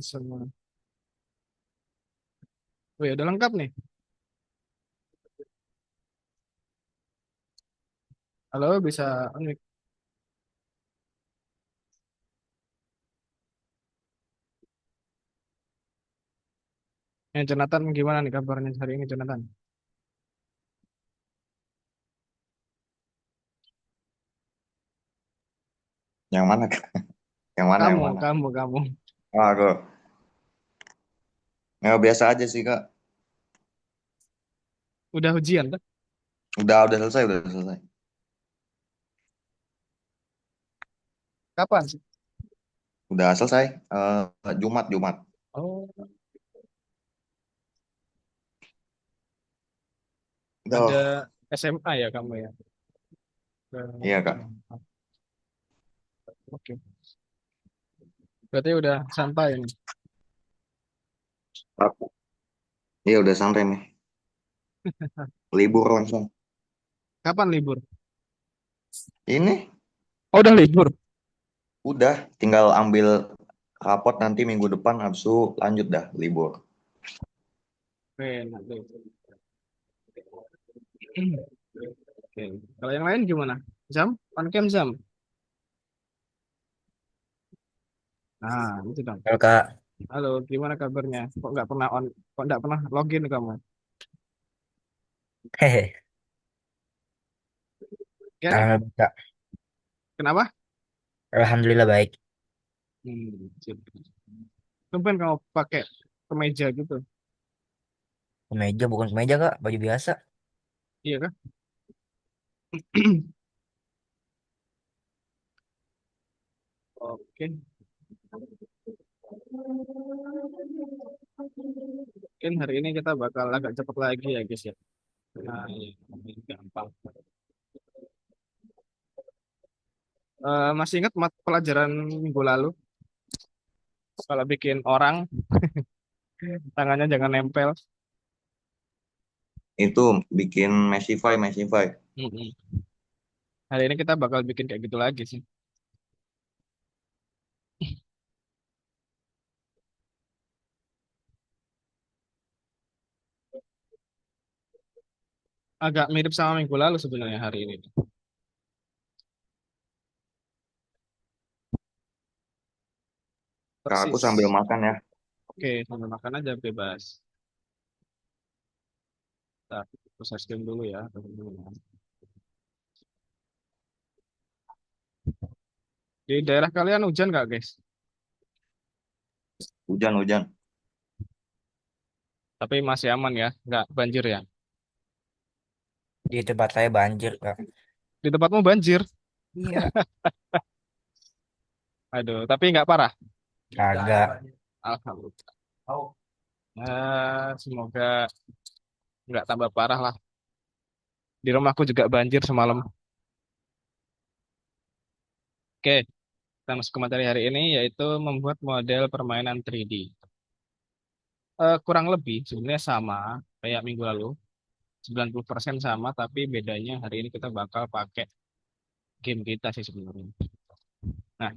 Semua. Oh ya, udah lengkap nih. Halo, bisa unmute. Jonathan gimana nih kabarnya hari ini, Jonathan? Yang mana, Kak? Yang mana, yang Kamu, mana? kamu. Oh, aku. Ya, biasa aja sih, Kak. Udah ujian tuh? Udah selesai, udah selesai. Kapan sih? Udah selesai. Jumat, Jumat. Oh, ada Udah. SMA ya kamu ya? Iya, Kak. SMA. Oke. Berarti udah santai nih. Aku. Iya, udah sampai nih. Libur langsung. Kapan libur? Ini Oh, udah libur. udah. Tinggal ambil rapot nanti minggu depan. Habis itu lanjut dah, libur. Enak deh. Oke. Kalau yang lain gimana? Jam? On cam jam? Nah, itu dong. Halo Kak, Halo, gimana kabarnya? Kok nggak pernah login kamu? hehe, Ya, Alhamdulillah, Kak. kenapa? Alhamdulillah baik. Sip. Tumben kamu pakai kemeja gitu. Kemeja bukan kemeja Kak, baju biasa. Iya kan? Oke. Mungkin hari ini kita bakal agak cepat lagi ya guys ya. Nah, ini gampang. Masih ingat pelajaran minggu lalu? Kalau bikin orang, tangannya jangan nempel. Itu bikin Meshify, Meshify. Mm-mm. Hari ini kita bakal bikin kayak gitu lagi sih. Agak mirip sama minggu lalu sebenarnya hari ini. Kak, aku sambil Persis. makan ya. Oke, sambil makan aja bebas. Kita proses game dulu ya. Di daerah kalian hujan nggak guys? Hujan-hujan. Tapi masih aman ya, nggak banjir ya. Di tempat saya banjir Kak. Di tempatmu banjir. Iya. Aduh, tapi nggak parah. Kagak. Alhamdulillah. Semoga nggak tambah parah lah. Di rumahku juga banjir semalam. Oke, kita masuk ke materi hari ini yaitu membuat model permainan 3D. Kurang lebih sebenarnya sama kayak minggu lalu, 90% sama, tapi bedanya hari ini kita bakal pakai game kita sih sebenarnya. Nah,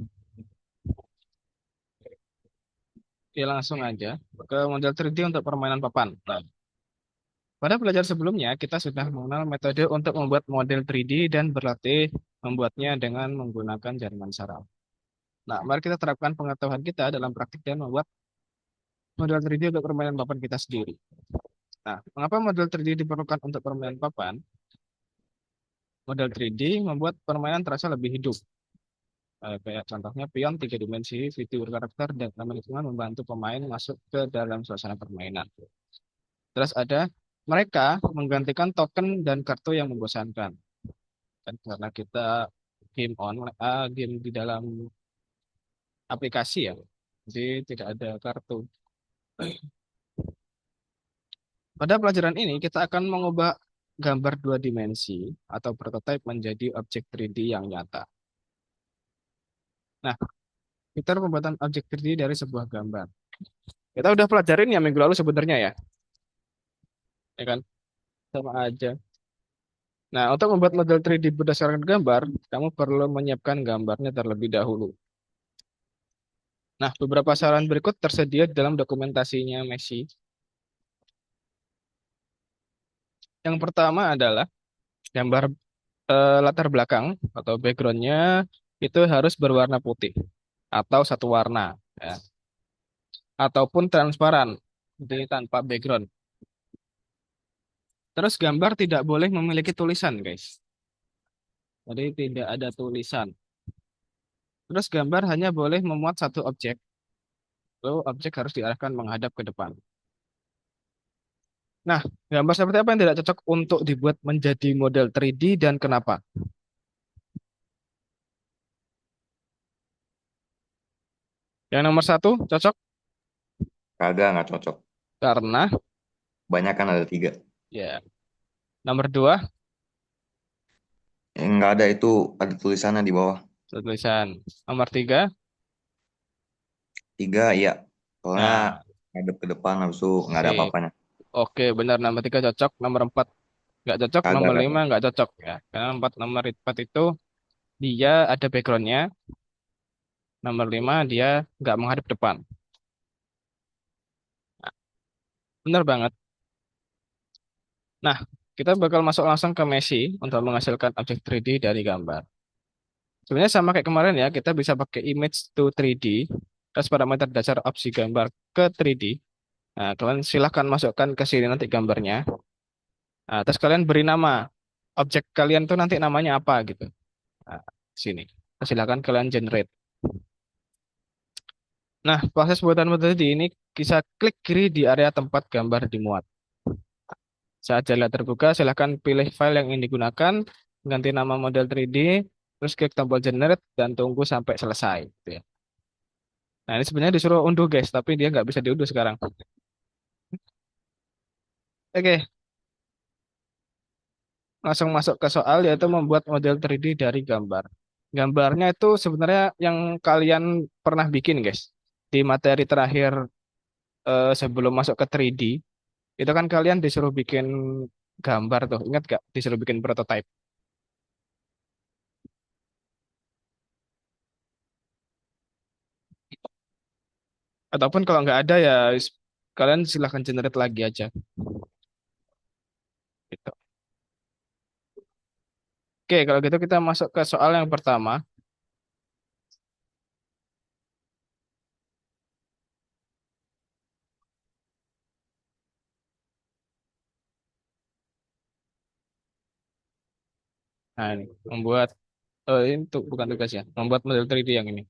oke, langsung aja ke model 3D untuk permainan papan. Nah, pada belajar sebelumnya, kita sudah mengenal metode untuk membuat model 3D dan berlatih membuatnya dengan menggunakan jaringan saraf. Nah, mari kita terapkan pengetahuan kita dalam praktik dan membuat model 3D untuk permainan papan kita sendiri. Nah, mengapa model 3D diperlukan untuk permainan papan? Model 3D membuat permainan terasa lebih hidup. Kayak contohnya pion tiga dimensi, fitur karakter, dan elemen lingkungan membantu pemain masuk ke dalam suasana permainan. Terus ada mereka menggantikan token dan kartu yang membosankan. Dan karena kita game online, game di dalam aplikasi ya, jadi tidak ada kartu. Pada pelajaran ini, kita akan mengubah gambar dua dimensi atau prototipe menjadi objek 3D yang nyata. Nah, fitur pembuatan objek 3D dari sebuah gambar. Kita udah pelajarin ya minggu lalu sebenarnya ya kan? Sama aja. Nah, untuk membuat model 3D berdasarkan gambar, kamu perlu menyiapkan gambarnya terlebih dahulu. Nah, beberapa saran berikut tersedia di dalam dokumentasinya Messi. Yang pertama adalah gambar latar belakang atau backgroundnya itu harus berwarna putih atau satu warna, ya. Ataupun transparan, jadi tanpa background. Terus gambar tidak boleh memiliki tulisan, guys. Jadi tidak ada tulisan. Terus gambar hanya boleh memuat satu objek, lalu objek harus diarahkan menghadap ke depan. Nah, gambar seperti apa yang tidak cocok untuk dibuat menjadi model 3D dan kenapa? Yang nomor satu cocok Kagak, nggak cocok. karena Banyak kan ada 3. ya. Nomor dua Nggak ada itu, ada tulisannya di bawah. tulisan. Nomor tiga. 3 iya. Soalnya Nah, ngadep ke depan habis itu nggak ada sip. apa-apanya. Oke, benar. Nomor tiga cocok. Nomor empat nggak cocok. Kagak, Nomor lima kagak. nggak cocok ya. Karena nomor empat itu dia ada backgroundnya. Nomor lima dia nggak menghadap depan. Nah, benar banget. Nah, kita bakal masuk langsung ke Messi untuk menghasilkan objek 3D dari gambar. Sebenarnya sama kayak kemarin ya, kita bisa pakai image to 3D, terus parameter dasar opsi gambar ke 3D. Nah, kalian silahkan masukkan ke sini nanti gambarnya. Nah, terus kalian beri nama. Objek kalian tuh nanti namanya apa gitu. Nah, sini. Terus silahkan kalian generate. Nah, proses buatan model 3D ini bisa klik kiri di area tempat gambar dimuat. Saat jala terbuka, silahkan pilih file yang ingin digunakan, ganti nama model 3D, terus klik tombol generate, dan tunggu sampai selesai, gitu ya. Nah, ini sebenarnya disuruh unduh, guys, tapi dia nggak bisa diunduh sekarang. Oke, langsung masuk ke soal, yaitu membuat model 3D dari gambar. Gambarnya itu sebenarnya yang kalian pernah bikin, guys. Di materi terakhir sebelum masuk ke 3D, itu kan kalian disuruh bikin gambar tuh. Ingat gak? Disuruh bikin prototype. Ataupun kalau nggak ada ya kalian silahkan generate lagi aja. Gitu. Oke, kalau gitu kita masuk ke soal yang pertama. Nah, ini membuat ini tuh bukan tugas ya, membuat model 3D yang ini.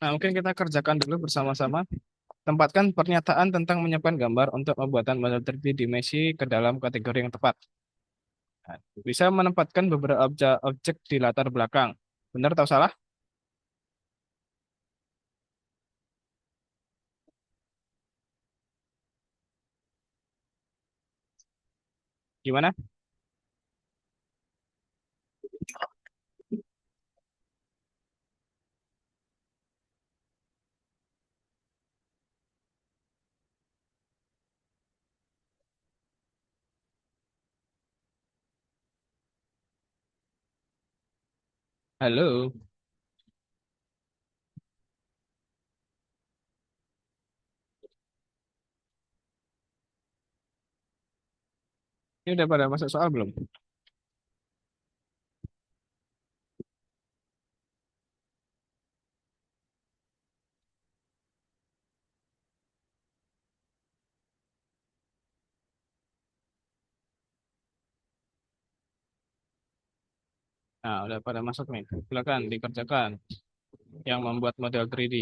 Nah, mungkin kita kerjakan dulu bersama-sama. Tempatkan pernyataan tentang menyiapkan gambar untuk pembuatan model 3D dimensi ke dalam kategori yang tepat. Nah, bisa menempatkan beberapa objek di latar belakang. Benar atau salah? Gimana? Halo, ini udah pada masuk soal belum? Nah, udah pada masuk nih. Silakan dikerjakan yang membuat model 3D.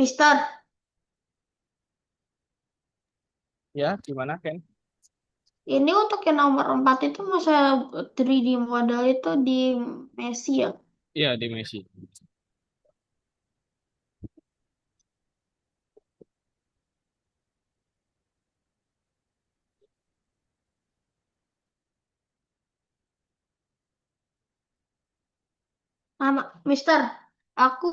Mister, Ya, gimana, Ken? Ini untuk yang nomor 4 itu masa 3D model itu di Messi ya? Iya, di Messi. Nama, Mister, aku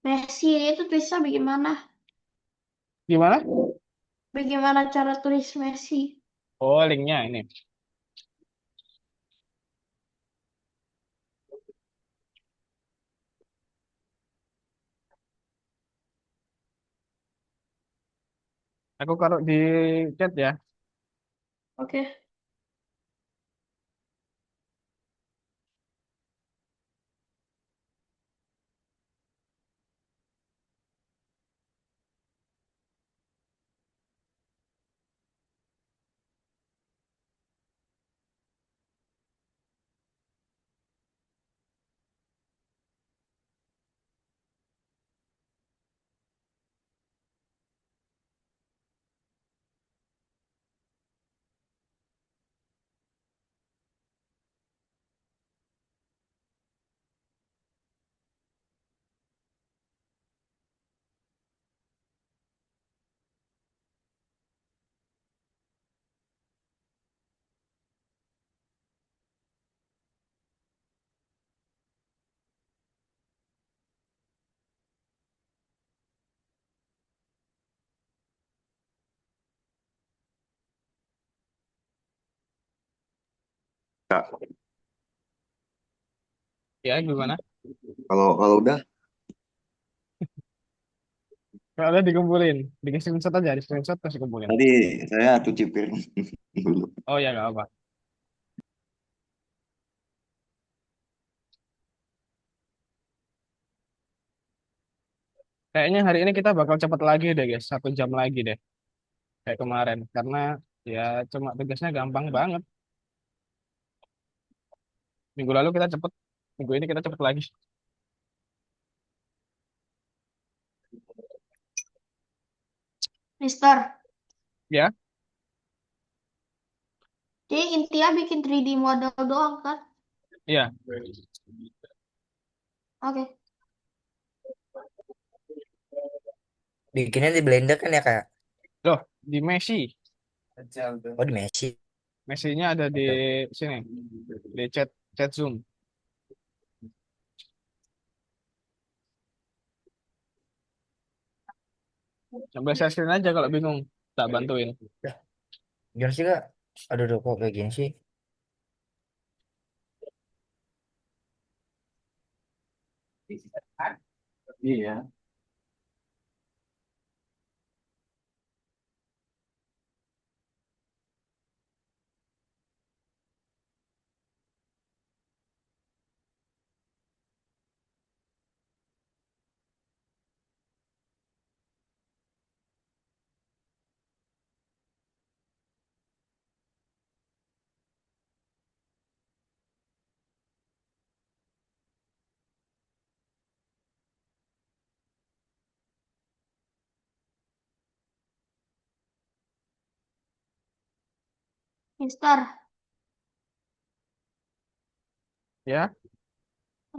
Messi itu bisa bagaimana? Gimana? Bagaimana cara tulis Messi? Oh, linknya ini. Aku taruh di chat ya. Oke. Kak, Ya, gimana? kalau kalau udah Kalau udah dikumpulin, bikin screenshot aja, di screenshot terus dikumpulin. tadi saya cuci piring dulu. Oh ya, nggak apa. Kayaknya hari ini kita bakal cepet lagi deh, guys. 1 jam lagi deh, kayak kemarin. Karena ya cuma tugasnya gampang banget. Minggu lalu kita cepet, minggu ini kita cepet lagi. Mister, Ya, jadi intinya bikin 3D model doang kan? iya. Oke. Bikinnya di Blender kan ya kak? Loh, di Messi. Oh di Messi. Messi-nya ada di Oke. sini, di chat chat Zoom. Sambil share screen aja kalau bingung. Tak bantuin. Dah, gimana sih kak? Aduh kok kayak gini sih? Iya. Mister, Ya,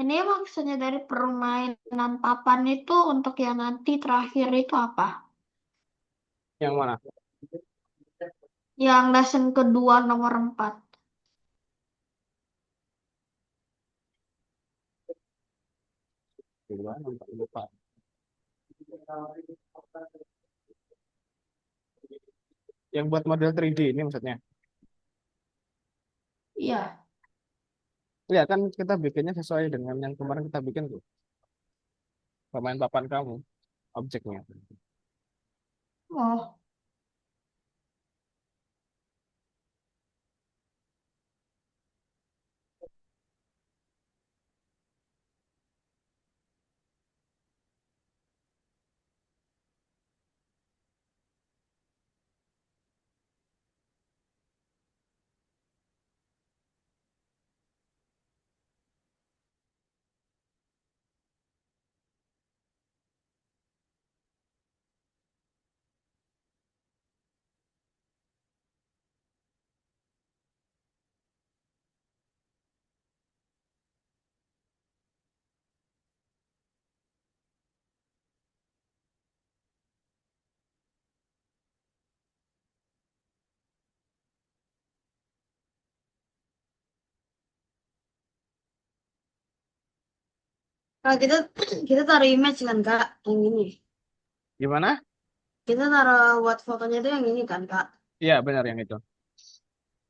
ini maksudnya dari permainan papan itu untuk yang nanti terakhir itu apa? yang mana? Yang lesson kedua nomor 4. Lupa, lupa, lupa. Yang buat model 3D ini maksudnya. Iya. Ya kan kita bikinnya sesuai dengan yang kemarin kita bikin tuh. Pemain papan kamu, objeknya. Oh, Kalau kita kita taruh image kan Kak, yang ini. Gimana? Kita taruh buat fotonya itu yang ini kan Kak. Iya, benar yang itu.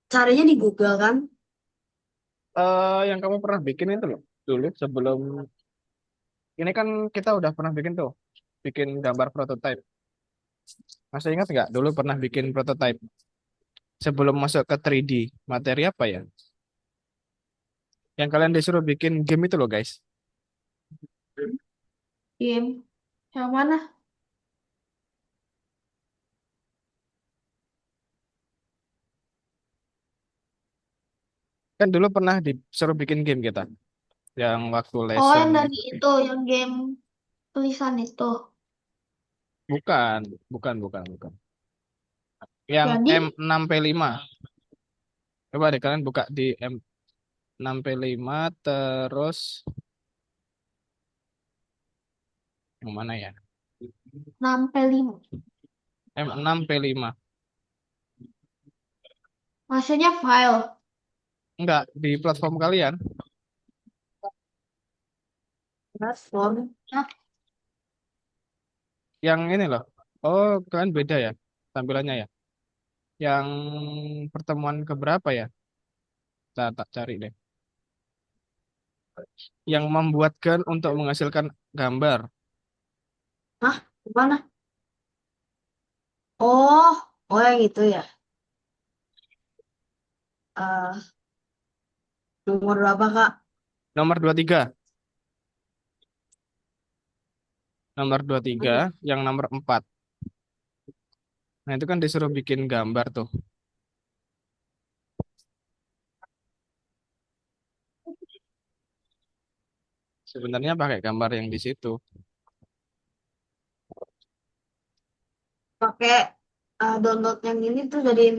Carinya di Google kan. Yang kamu pernah bikin itu loh. Dulu sebelum ini kan kita udah pernah bikin tuh. Bikin gambar prototype. Masih ingat nggak? Dulu pernah bikin prototype. Sebelum masuk ke 3D. Materi apa ya? Yang kalian disuruh bikin game itu loh guys. Game. Yang mana? Kan dulu pernah disuruh bikin game kita. Yang waktu Oh, lesson. yang dari itu, yang game tulisan itu. Bukan. Bukan, bukan, bukan. Yang Jadi, M6P5. Coba deh kalian buka di M6P5 terus yang mana ya? nampel 5. M6P5. Maksudnya file. Enggak, di platform kalian. Platform. Nah, Yang ini loh. Oh, kalian beda ya tampilannya ya. Yang pertemuan keberapa ya? Tak cari deh. Yang membuatkan untuk menghasilkan gambar. Hah? Mana? Oh, oh yang itu ya. Eh, nomor berapa Kak? Nomor 23. Nomor 23, yang nomor 4. Nah, itu kan disuruh bikin gambar tuh. Sebenarnya pakai gambar yang di situ. Pakai download yang ini tuh jadi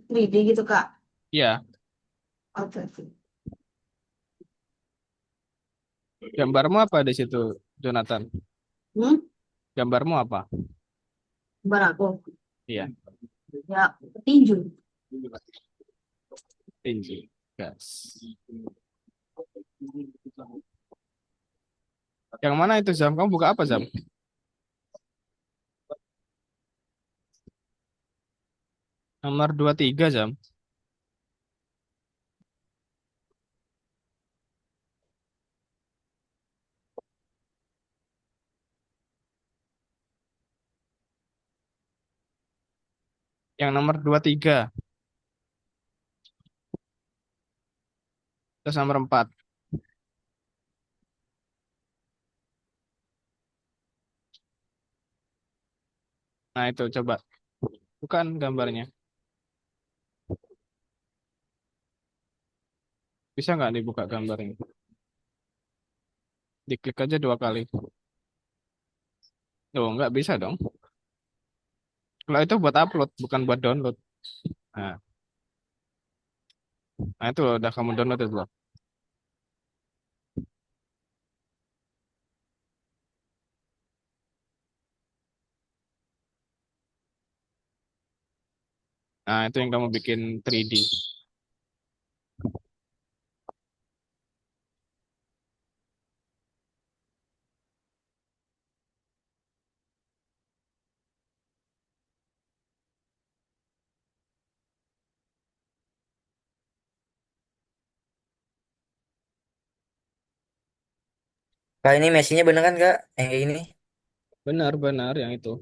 3D gitu Kak. Iya, Oke, oke. gambarmu apa di situ, Jonathan? Hmm? Gambarmu apa? Gambar aku. Iya, Ya, petinju. tinju. Gas. Yang mana itu, Zam? Kamu buka apa, Zam? Nomor 23, Zam. Yang nomor 23. Terus nomor 4. Nah, itu coba. Bukan gambarnya. Bisa nggak dibuka gambarnya? Diklik aja 2 kali. Oh, nggak bisa dong. Kalau itu buat upload, bukan buat download. Nah, nah itu loh, udah kamu download itu loh. Nah, itu yang kamu bikin 3D. Kak ini mesinnya bener kan Kak? Yang kayak ini. Benar-benar yang itu.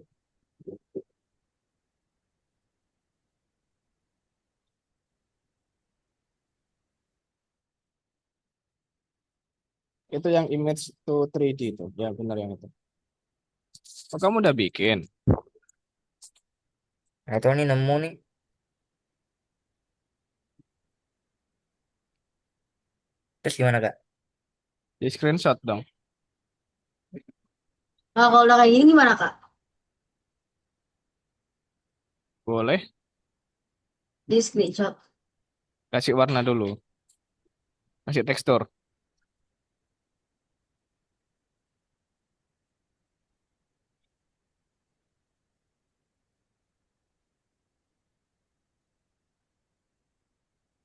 Itu yang image to 3D itu. Ya, benar yang itu. Oh, kamu udah bikin? Nah itu nih nemu nih. Terus gimana Kak? Di screenshot dong. Nah, kalau udah kayak gini gimana Kak? Boleh. Di screenshot. Kasih warna dulu. Kasih tekstur.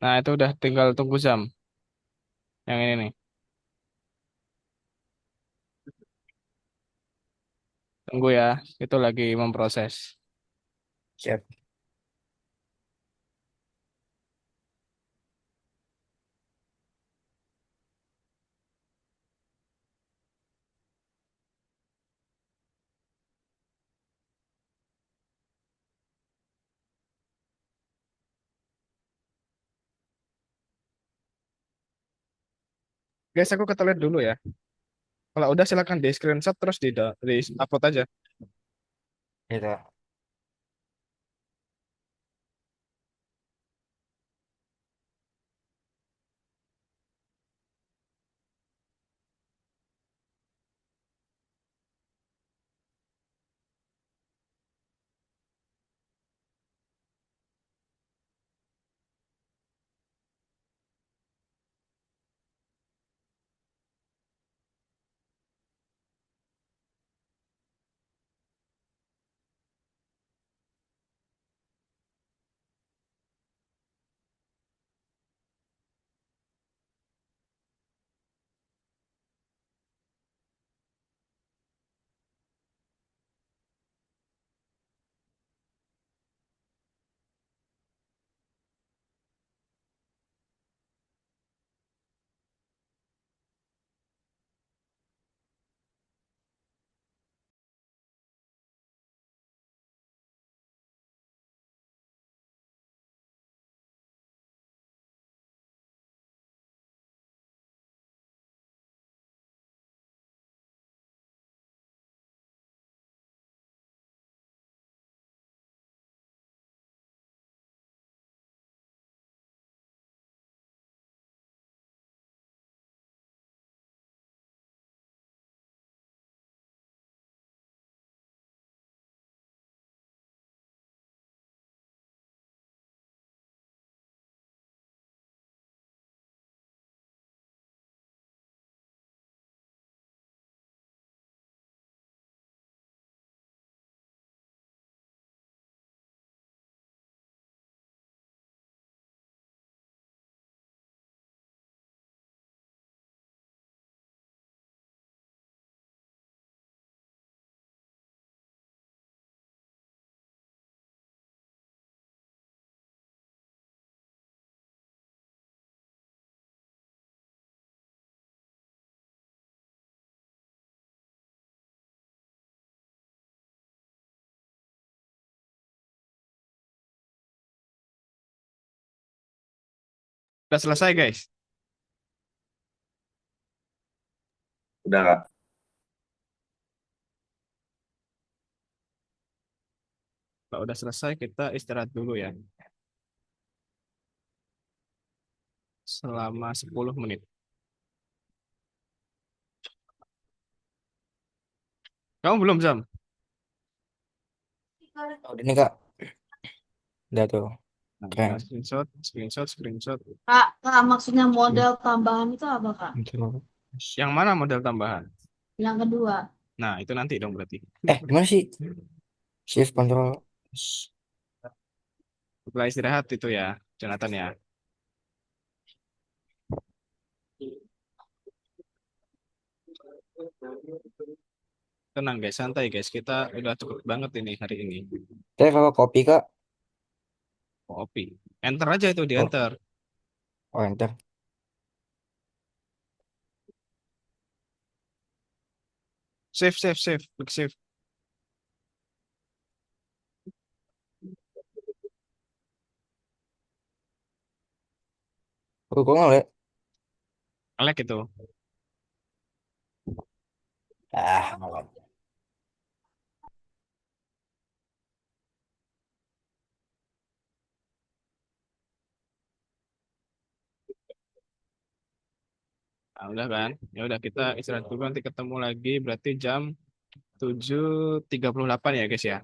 Nah, itu udah tinggal tunggu jam. Yang ini nih. Tunggu ya, itu lagi memproses. Siap. Guys, aku ke toilet dulu ya. Kalau udah silakan di screenshot terus di upload aja. Gitu. Udah selesai guys. Udah Kak. Kalau udah selesai kita istirahat dulu ya. Selama 10 menit. Kamu belum jam? Oh, ini Kak. Udah tuh. Nah, Keren. kita screenshot, screenshot, screenshot. Kak, maksudnya model tambahan itu apa, Kak? Betul. Yang mana model tambahan? Yang kedua. Nah, itu nanti dong berarti. Gimana sih? Shift control. Setelah istirahat itu ya, Jonathan ya. Tenang guys, santai guys. Kita udah cukup banget ini hari ini. Saya kalau kopi Kak. Kopi. Enter aja itu di Oh, enter. oh enter. Save, save, save. Klik save. Kok nggak Elek itu. nggak. Nah, udah kan? Ya udah kita istirahat dulu nanti ketemu lagi berarti jam 7.38 ya guys ya.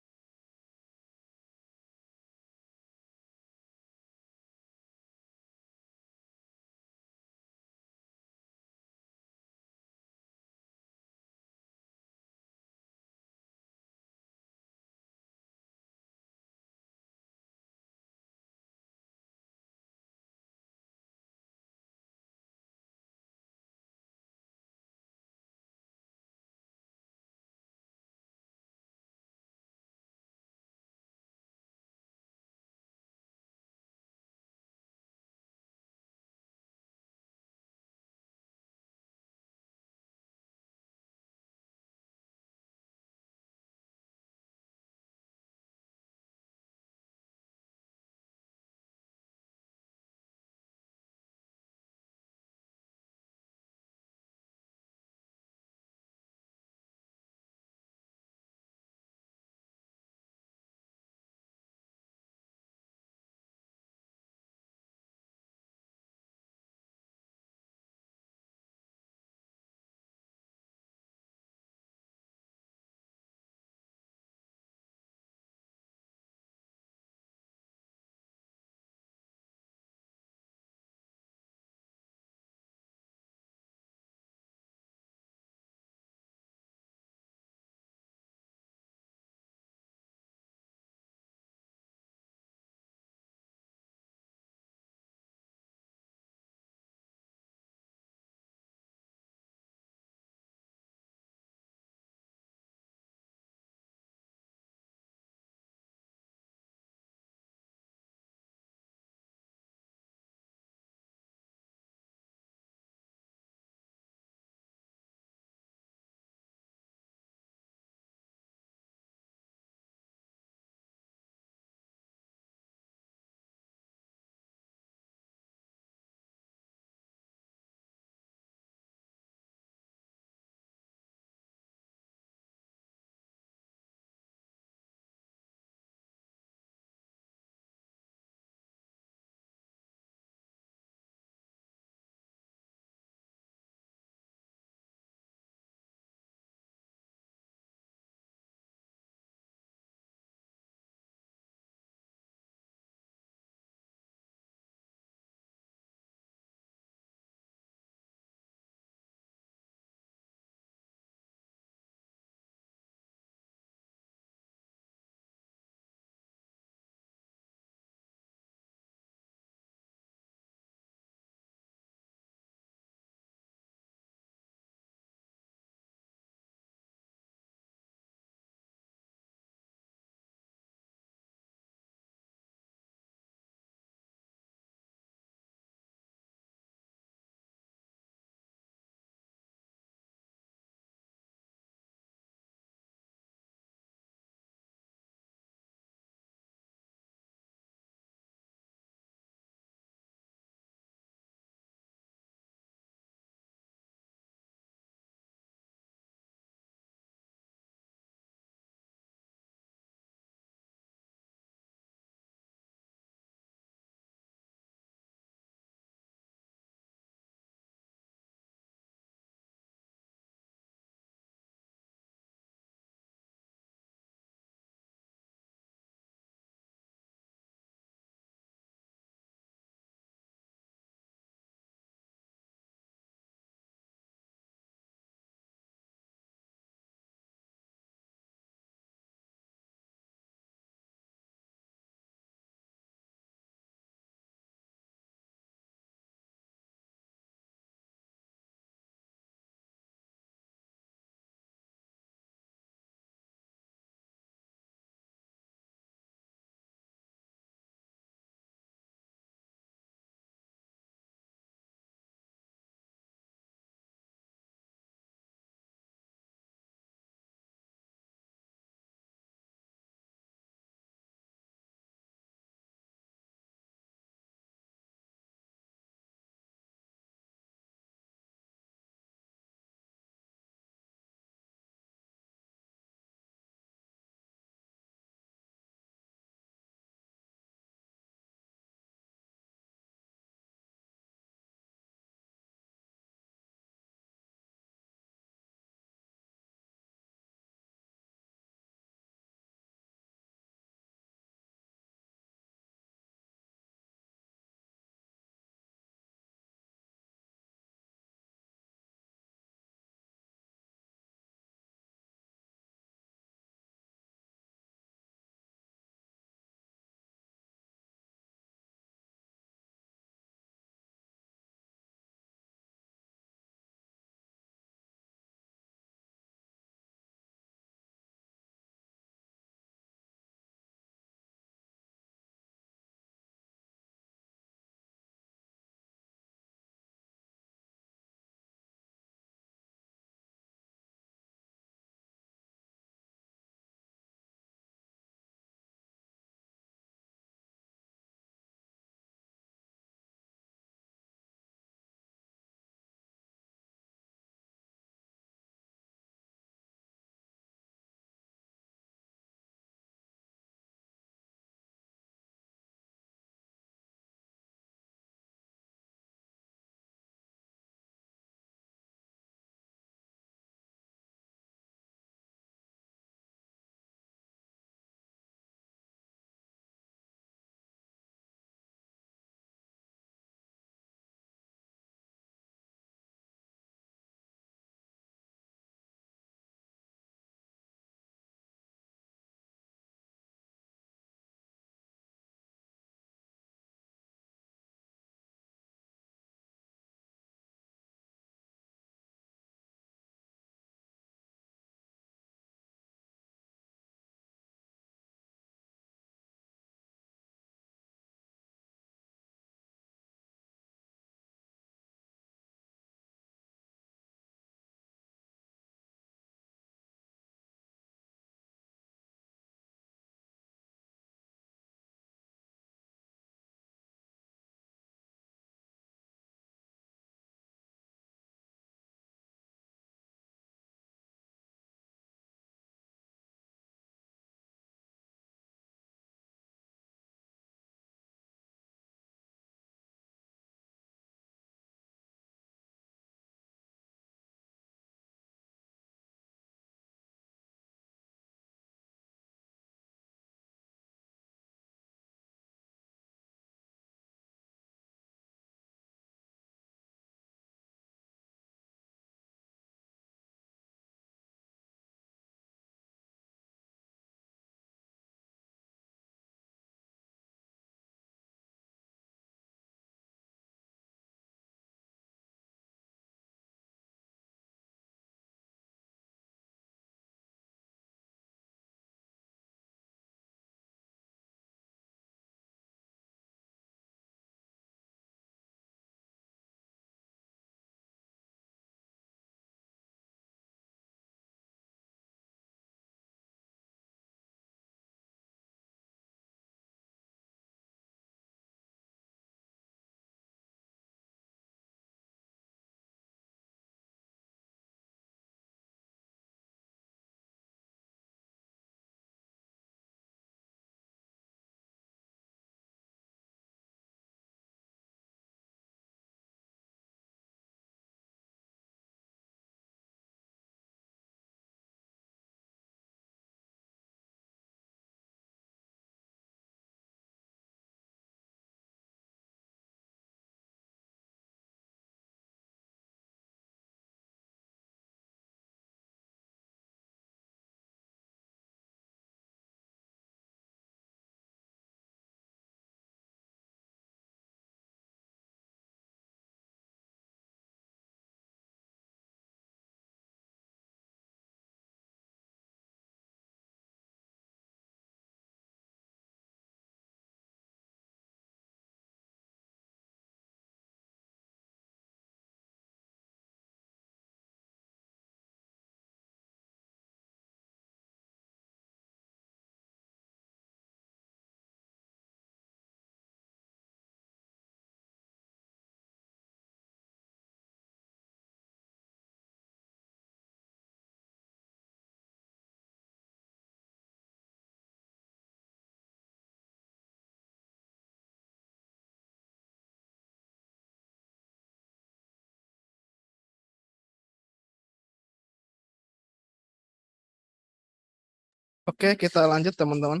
Oke, kita lanjut teman-teman.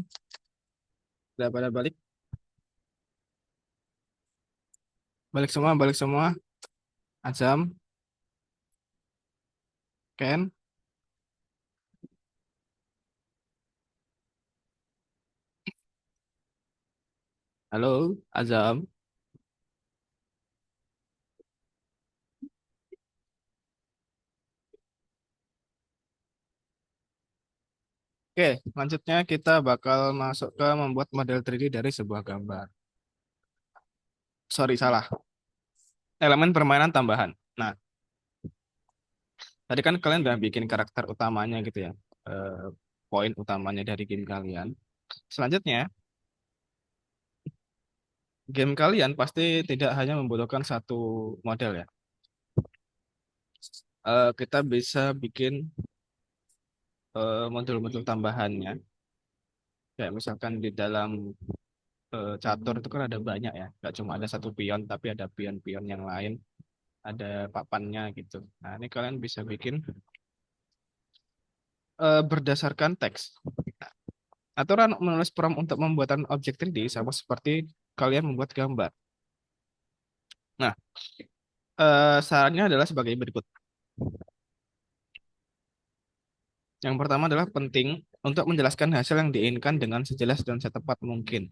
Udah pada balik. Balik semua, balik semua. Azam, Ken. Halo, Azam. Oke, selanjutnya kita bakal masuk ke membuat model 3D dari sebuah gambar. Sorry, salah. Elemen permainan tambahan. Nah, tadi kan kalian udah bikin karakter utamanya gitu ya. Eh, Poin utamanya dari game kalian. Selanjutnya, game kalian pasti tidak hanya membutuhkan satu model ya. Kita bisa bikin modul-modul tambahannya. Kayak misalkan di dalam catur itu kan ada banyak ya. Gak cuma ada satu pion, tapi ada pion-pion yang lain. Ada papannya gitu. Nah, ini kalian bisa bikin berdasarkan teks. Aturan menulis prompt untuk pembuatan objek 3D sama seperti kalian membuat gambar. Nah, sarannya adalah sebagai berikut. Yang pertama adalah penting untuk menjelaskan hasil yang diinginkan dengan sejelas dan setepat mungkin.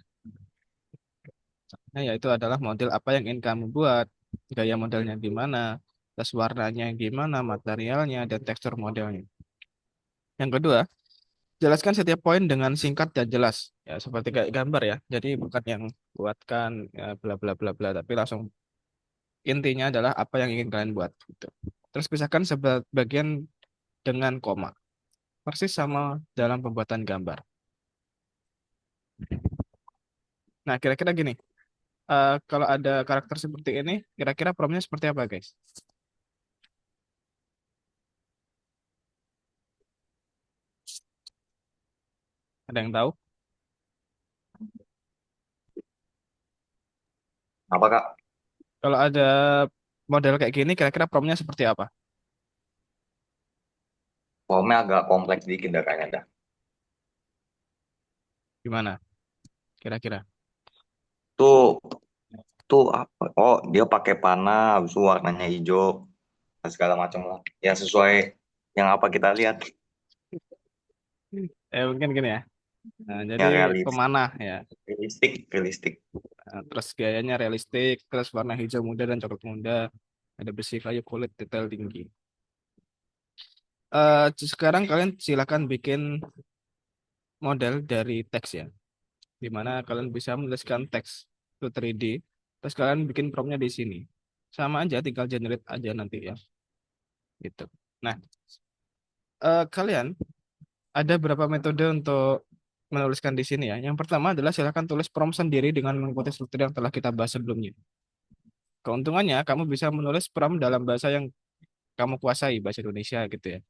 Nah, yaitu adalah model apa yang ingin kamu buat, gaya modelnya gimana, terus warnanya gimana, materialnya, dan tekstur modelnya. Yang kedua, jelaskan setiap poin dengan singkat dan jelas. Ya, seperti kayak gambar ya. Jadi bukan yang buatkan ya, bla bla bla bla, tapi langsung intinya adalah apa yang ingin kalian buat. Gitu. Terus pisahkan sebagian dengan koma. Persis sama dalam pembuatan gambar. Nah, kira-kira gini. Kalau ada karakter seperti ini, kira-kira promnya seperti apa, guys? Ada yang tahu? Apa Kak? Kalau ada model kayak gini, kira-kira promnya seperti apa? Formnya agak kompleks dikit dah kayaknya dah. Gimana? Kira-kira. Tuh, tuh apa? Oh, dia pakai panah, habis itu warnanya hijau, dan segala macam lah. Ya sesuai yang apa kita lihat. Mungkin gini ya. Nah, jadi Yang pemanah ya. realistik. Nah, terus gayanya realistik, terus warna hijau muda dan coklat muda, ada besi kayu kulit detail tinggi. Sekarang kalian silakan bikin model dari teks ya, di mana kalian bisa menuliskan teks itu 3D, terus kalian bikin promptnya di sini. Sama aja, tinggal generate aja nanti ya, gitu. Nah, kalian ada berapa metode untuk menuliskan di sini ya. Yang pertama adalah silakan tulis prompt sendiri dengan mengikuti struktur yang telah kita bahas sebelumnya. Keuntungannya, kamu bisa menulis prompt dalam bahasa yang kamu kuasai, bahasa Indonesia gitu ya.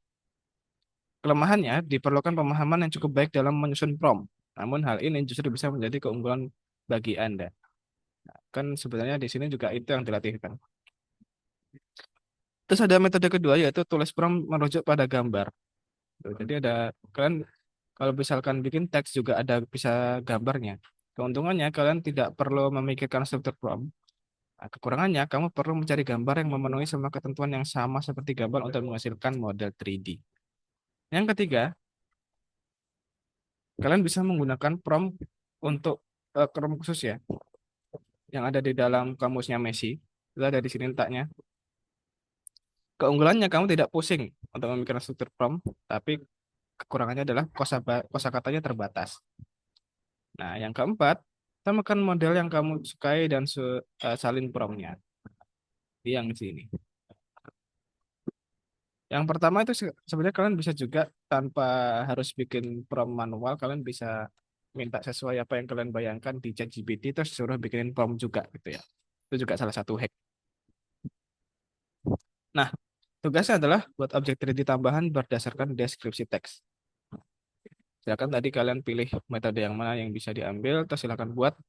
Kelemahannya, diperlukan pemahaman yang cukup baik dalam menyusun prompt. Namun hal ini justru bisa menjadi keunggulan bagi Anda. Kan sebenarnya di sini juga itu yang dilatihkan. Terus ada metode kedua yaitu tulis prompt merujuk pada gambar. Tuh, jadi ada kalian kalau misalkan bikin teks juga ada bisa gambarnya. Keuntungannya kalian tidak perlu memikirkan struktur prompt. Nah, kekurangannya kamu perlu mencari gambar yang memenuhi semua ketentuan yang sama seperti gambar untuk menghasilkan model 3D. Yang ketiga, kalian bisa menggunakan prompt untuk Chrome khusus ya, yang ada di dalam kamusnya Messi. Itu ada di sini letaknya. Keunggulannya kamu tidak pusing untuk memikirkan struktur prompt, tapi kekurangannya adalah kosakatanya terbatas. Nah, yang keempat, tambahkan model yang kamu sukai dan salin promptnya. Yang di sini. Yang pertama itu sebenarnya kalian bisa juga tanpa harus bikin prompt manual, kalian bisa minta sesuai apa yang kalian bayangkan di ChatGPT terus suruh bikinin prompt juga gitu ya. Itu juga salah satu hack. Nah, tugasnya adalah buat objek 3D tambahan berdasarkan deskripsi teks. Silakan tadi kalian pilih metode yang mana yang bisa diambil, terus silakan buat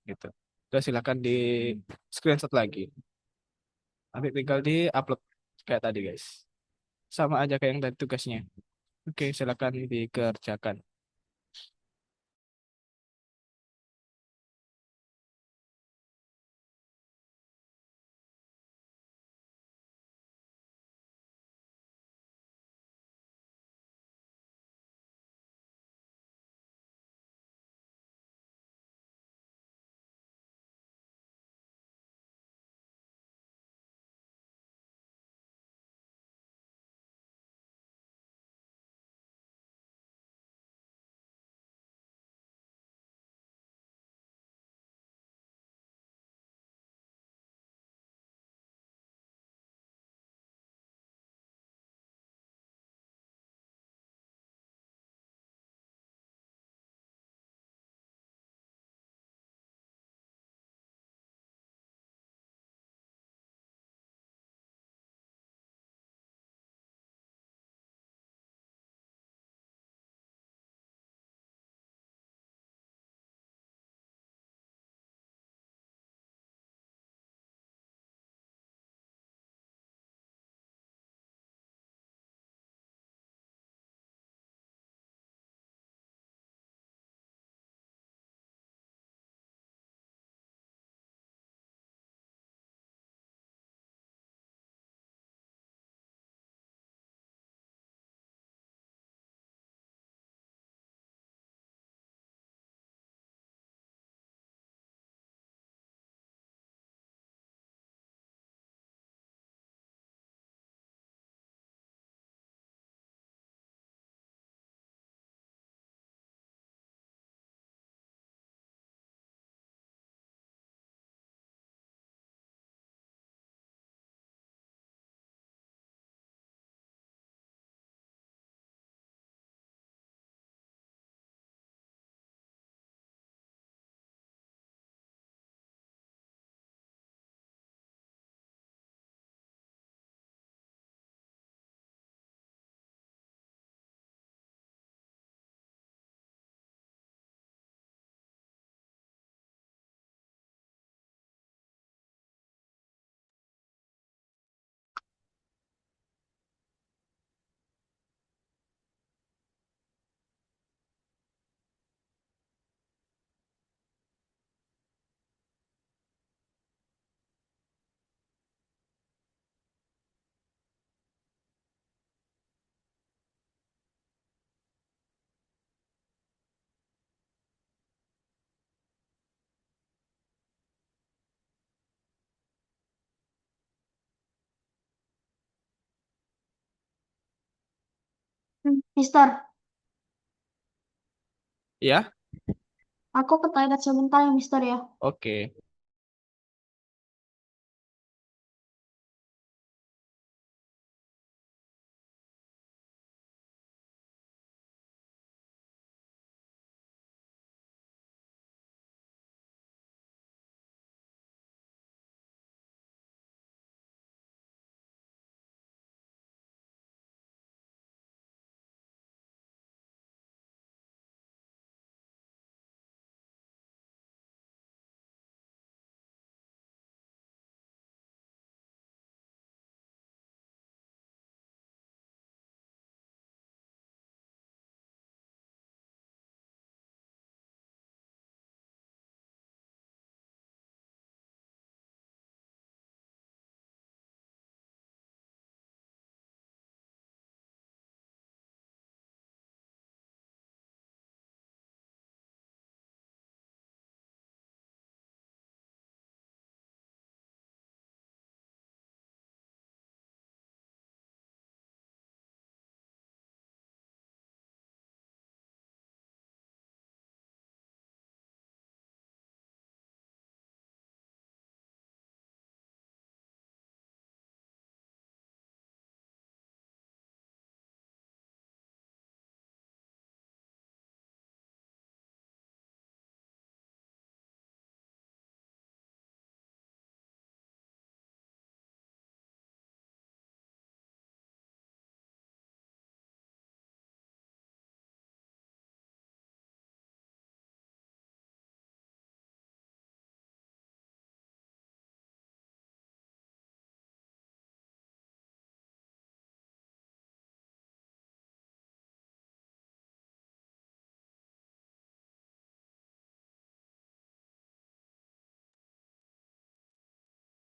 gitu. Terus silakan di screenshot lagi. Nanti tinggal di upload kayak tadi guys. Sama aja kayak yang tadi tugasnya. Oke, silakan dikerjakan. Mister, Ya, aku ke toilet sebentar ya, Mister ya. oke.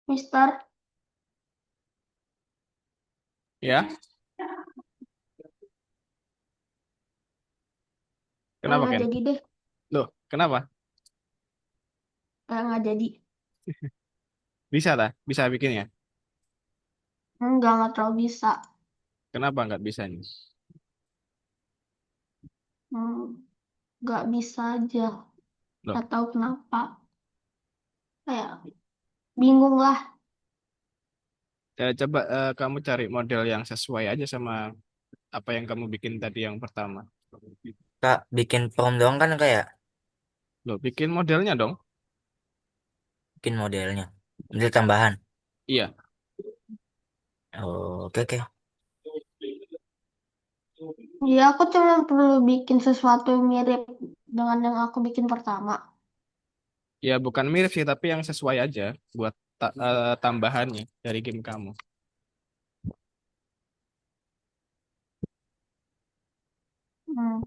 Mister, Ya, kenapa nggak Ken? jadi deh. Loh, kenapa? Nggak jadi. Bisa tak? Bisa bikinnya? Nggak terlalu bisa. Kenapa nggak bisa nih? Hmm, nggak bisa aja. Loh, Nggak tahu kenapa. Kayak bingung lah. coba kamu cari model yang sesuai aja sama apa yang kamu bikin tadi yang pertama. Kak, bikin prom doang kan kayak Loh, bikin modelnya dong. bikin modelnya. Model tambahan. Iya. Oh, oke oke. Ya, aku cuma perlu bikin sesuatu yang mirip dengan yang aku bikin pertama. Ya, bukan mirip sih, tapi yang sesuai aja buat tambahannya dari game kamu. Hmm.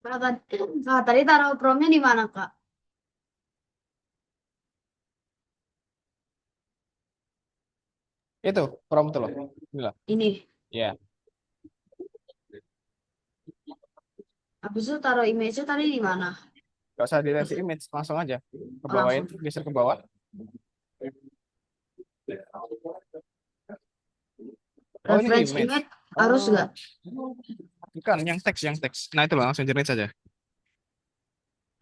Tadi taruh promnya di mana, Kak? Itu prompt loh. Inilah. Ini. Ya, Habis itu taruh image-nya tadi di mana? nggak usah dilihat si image, langsung aja ke Oh, bawahin, langsung. geser ke bawah. Oh ini Reference image. image harus Oh, nggak? bukan yang teks, yang teks. Nah itu loh, langsung generate saja.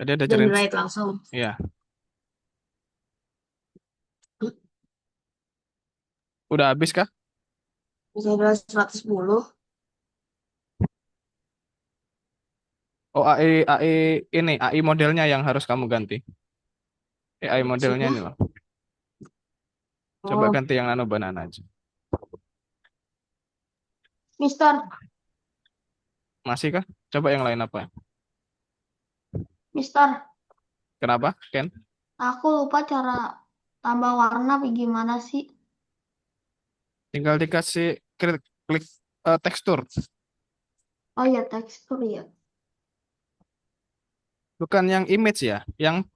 Jadi ada generate. Generate langsung. Ya, udah habis kah? Misalnya 110. Oh AI ini AI modelnya yang harus kamu ganti. AI modelnya Maksudnya? ini loh. Coba Oh, ganti yang nano banana aja. Mister, Masih kah? Coba yang lain apa? Mister, Kenapa, Ken? aku lupa cara tambah warna apa gimana sih? Tinggal dikasih klik, klik tekstur. Oh ya, tekstur ya. Bukan yang image ya. Yang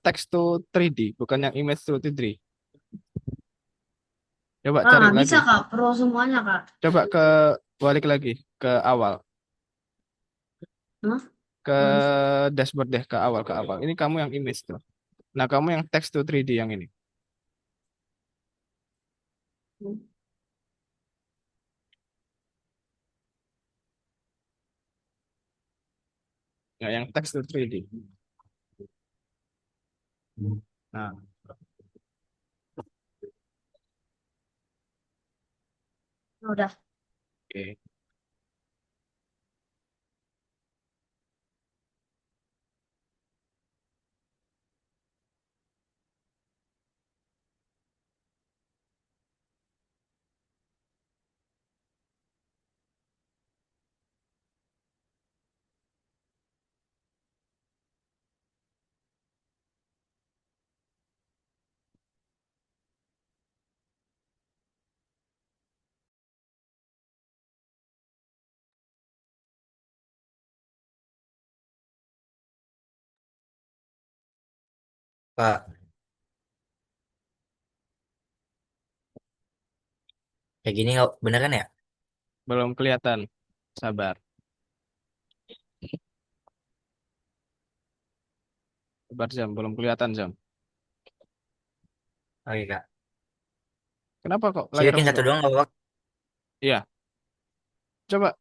text to 3D, bukan yang image to 3D. Coba ah, cari nggak lagi. bisa, Kak. Pro semuanya, Kak. Coba ke balik lagi ke awal. Hah? Ke Nggak bisa. dashboard deh, ke awal ke awal. Ini kamu yang image tuh. Nah, kamu yang text to 3D yang ini. Ya, yang text to 3D. Nah, Udah. oke. Kak, kayak gini nggak beneran ya? Belum kelihatan. Sabar. Sabar jam, belum kelihatan jam. Oke, Kak. Kenapa kok Saya layar bikin satu belum? doang nggak apa-apa. Iya, coba.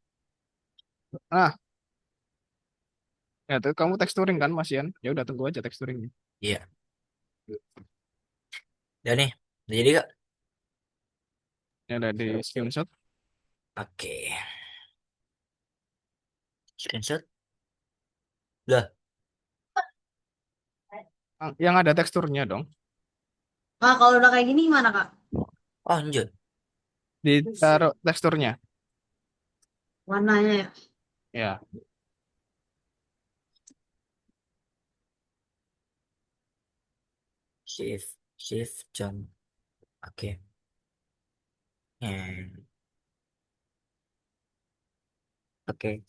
Nah, ya tuh kamu texturing kan, Masian? Ya udah tunggu aja texturingnya. Iya. Ya nih, udah jadi Kak? Ini ada di screenshot. Oke. Screenshot. Udah. Yang ada teksturnya dong. Kak, kalau udah kayak gini gimana, Kak? Oh, lanjut. Ditaruh teksturnya. Warnanya ya. Ya, Shift, jump. Oke. Hmm. Oke.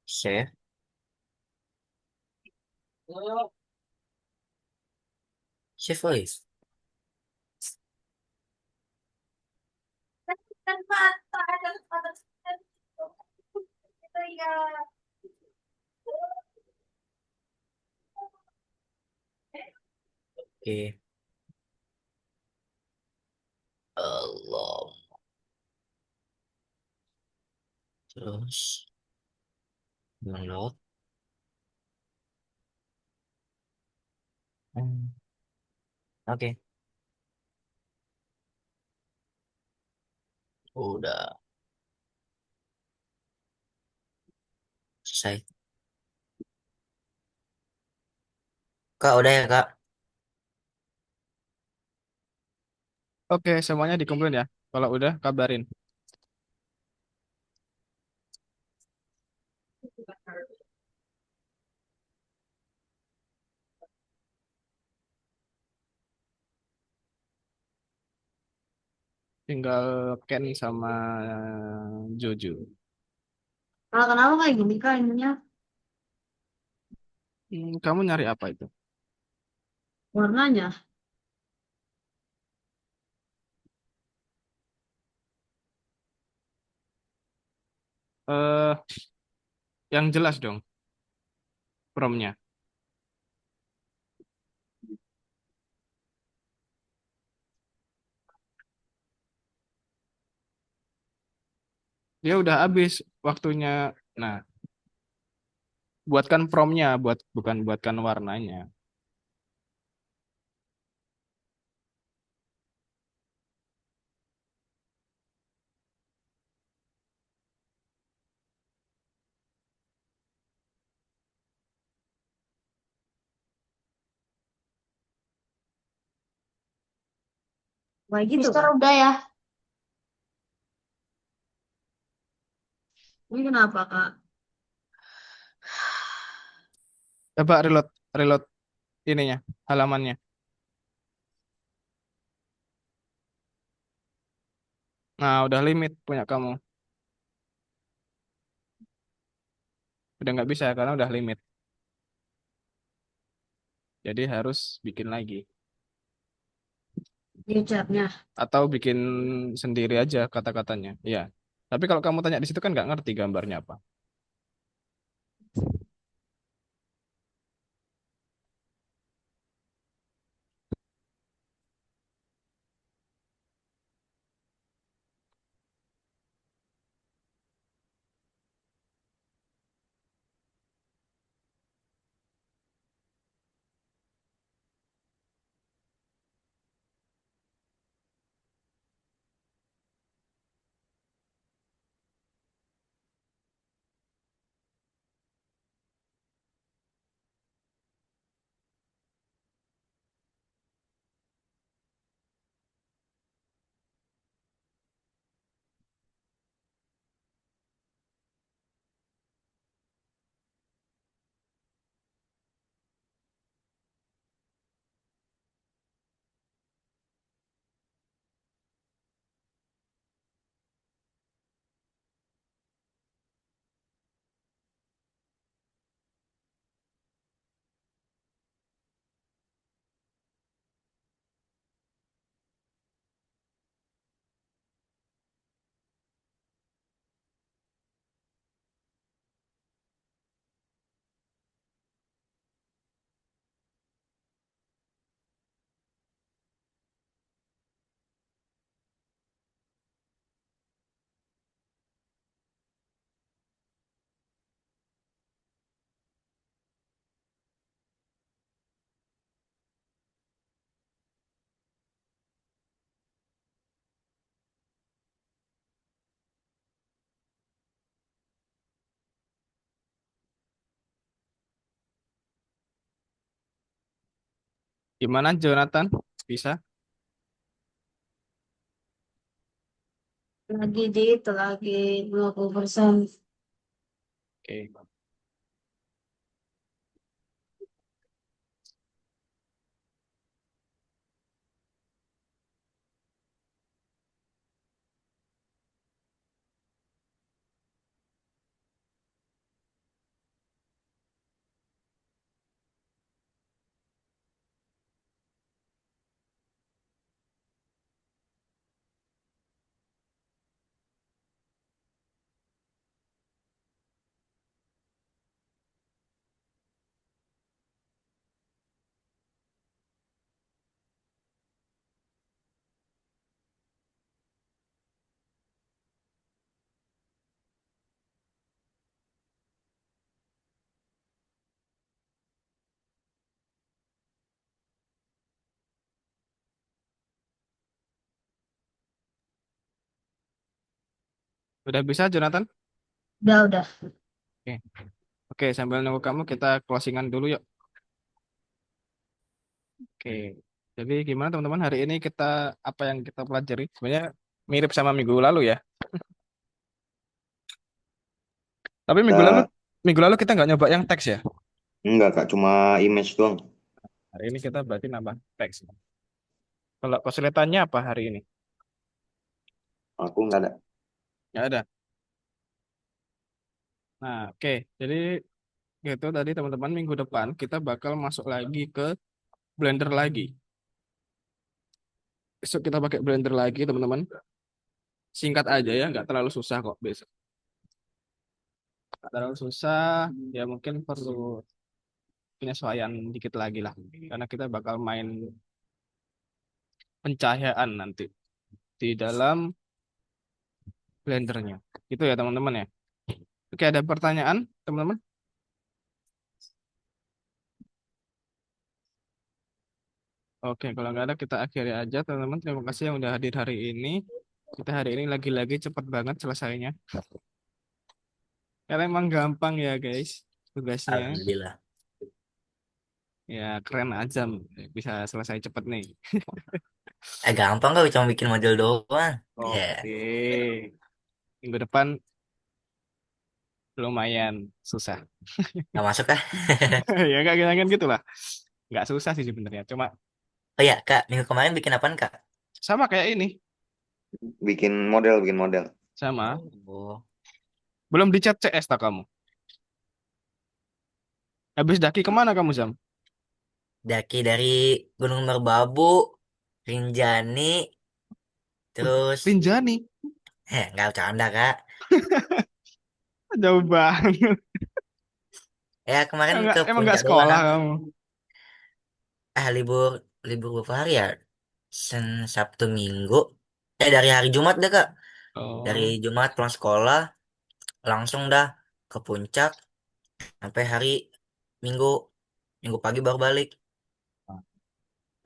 Save. Shift list. Oke. Allah. Terus download. Hmm. Oke. Udah selesai. Kak, udah ya, Kak? oke, semuanya dikumpulin ya. Kalau udah, kabarin. Tinggal Ken sama Jojo. Kalau kenapa kayak gini kak ininya Kamu nyari apa itu? warnanya? Eh, yang jelas dong, promnya. Dia udah habis waktunya. Nah, buatkan promnya, bukan buatkan warnanya. Kayak gitu Mister kak. udah ya. Ini kenapa kak? Coba reload, reload ininya, halamannya. Nah, udah limit punya kamu. Udah nggak bisa karena udah limit. Jadi harus bikin lagi. Di chatnya. Atau bikin sendiri aja kata-katanya. Iya. Tapi kalau kamu tanya di situ kan nggak ngerti gambarnya apa. Gimana Jonathan? Bisa? Lagi di itu lagi 50%. Oke. Udah bisa Jonathan? Udah. Oke. Oke, sambil nunggu kamu kita closingan dulu yuk. Oke. Jadi gimana teman-teman hari ini kita apa yang kita pelajari? Sebenarnya mirip sama minggu lalu ya. Tapi Kita minggu lalu kita nggak nyoba yang teks ya. enggak kak, cuma image doang. Hari ini kita berarti nambah teks. Kalau kesulitannya apa hari ini? Aku enggak ada. Nggak ada. Nah, oke. Jadi gitu tadi teman-teman, minggu depan kita bakal masuk lagi ke Blender lagi. Besok kita pakai Blender lagi teman-teman. Singkat aja ya, nggak terlalu susah kok besok. Nggak terlalu susah, ya mungkin perlu penyesuaian dikit lagi lah. Karena kita bakal main pencahayaan nanti di dalam Blendernya. Gitu ya teman-teman ya. Oke, ada pertanyaan teman-teman? Oke, kalau nggak ada kita akhiri aja teman-teman. Terima kasih yang udah hadir hari ini. Kita hari ini lagi-lagi cepet banget selesainya. Karena emang gampang ya guys tugasnya. Alhamdulillah. Ya keren aja bisa selesai cepet nih. Gampang kok, cuma bikin model doang. Ya, Oke. Minggu depan lumayan susah. nggak masuk kah? Ya nggak kan gitu lah. Nggak susah sih sebenarnya. Cuma Oh ya, Kak, minggu kemarin bikin apaan, Kak? sama kayak ini. Bikin model. Sama. Oh, Belum dicat CS tak kamu? Habis daki kemana kamu Zam? daki dari Gunung Merbabu, Rinjani, terus Rinjani. nggak bercanda, Kak. Jauh banget. Ya kemarin ke Emang nggak puncak sekolah doang. kamu? Libur libur berapa hari ya? Sabtu Minggu. Dari hari Jumat deh, Kak. Dari Oh, Jumat pulang sekolah langsung dah ke puncak sampai hari Minggu. Minggu pagi baru balik.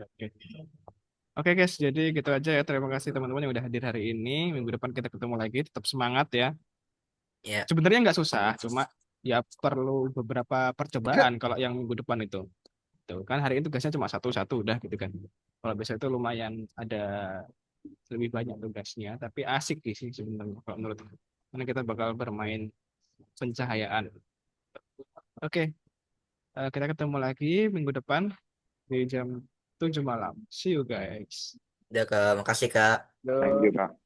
oke. Oke guys, jadi gitu aja ya. Terima kasih teman-teman yang udah hadir hari ini. Minggu depan kita ketemu lagi. Tetap semangat ya. Ya, Sebenarnya nggak susah, cuma ya perlu beberapa percobaan kalau yang minggu depan itu. Tuh kan hari itu tugasnya cuma satu-satu udah gitu kan. Kalau biasa itu lumayan ada lebih banyak tugasnya, tapi asik sih sebenarnya kalau menurut aku. Karena kita bakal bermain pencahayaan. Oke, kita ketemu lagi minggu depan di jam 7 malam. See you guys. udah, Kak. Makasih, Kak. Thank you, Kak.